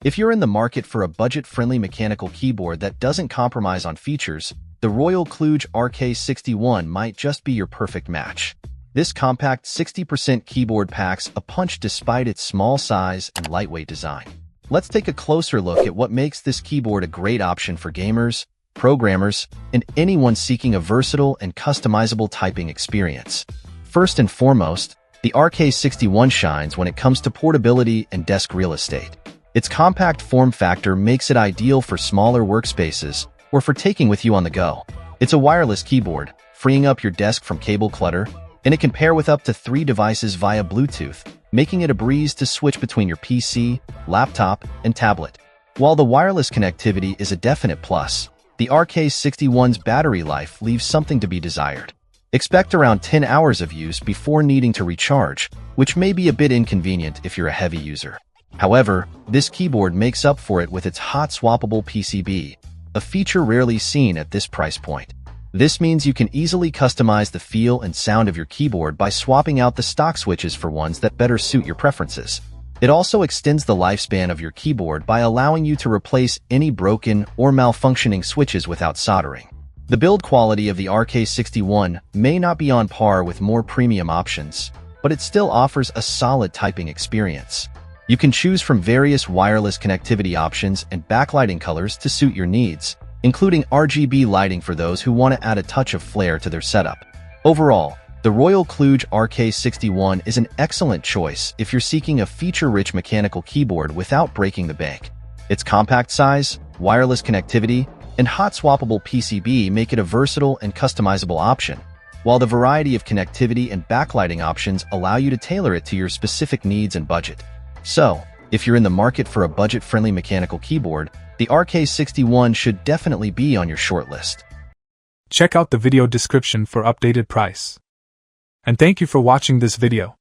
If you're in the market for a budget-friendly mechanical keyboard that doesn't compromise on features, the KLUDGE RK61 might just be your perfect match. This compact 60% keyboard packs a punch despite its small size and lightweight design. Let's take a closer look at what makes this keyboard a great option for gamers, programmers, and anyone seeking a versatile and customizable typing experience. First and foremost, the RK61 shines when it comes to portability and desk real estate. Its compact form factor makes it ideal for smaller workspaces or for taking with you on the go. It's a wireless keyboard, freeing up your desk from cable clutter, and it can pair with up to 3 devices via Bluetooth, making it a breeze to switch between your PC, laptop, and tablet. While the wireless connectivity is a definite plus, the RK61's battery life leaves something to be desired. Expect around 10 hours of use before needing to recharge, which may be a bit inconvenient if you're a heavy user. However, this keyboard makes up for it with its hot swappable PCB, a feature rarely seen at this price point. This means you can easily customize the feel and sound of your keyboard by swapping out the stock switches for ones that better suit your preferences. It also extends the lifespan of your keyboard by allowing you to replace any broken or malfunctioning switches without soldering. The build quality of the RK61 may not be on par with more premium options, but it still offers a solid typing experience. You can choose from various wireless connectivity options and backlighting colors to suit your needs, including RGB lighting for those who want to add a touch of flair to their setup. Overall, the KLUDGE RK61 is an excellent choice if you're seeking a feature-rich mechanical keyboard without breaking the bank. Its compact size, wireless connectivity, and hot swappable PCB make it a versatile and customizable option, while the variety of connectivity and backlighting options allow you to tailor it to your specific needs and budget. So, if you're in the market for a budget-friendly mechanical keyboard, the RK61 should definitely be on your shortlist. Check out the video description for updated price. And thank you for watching this video.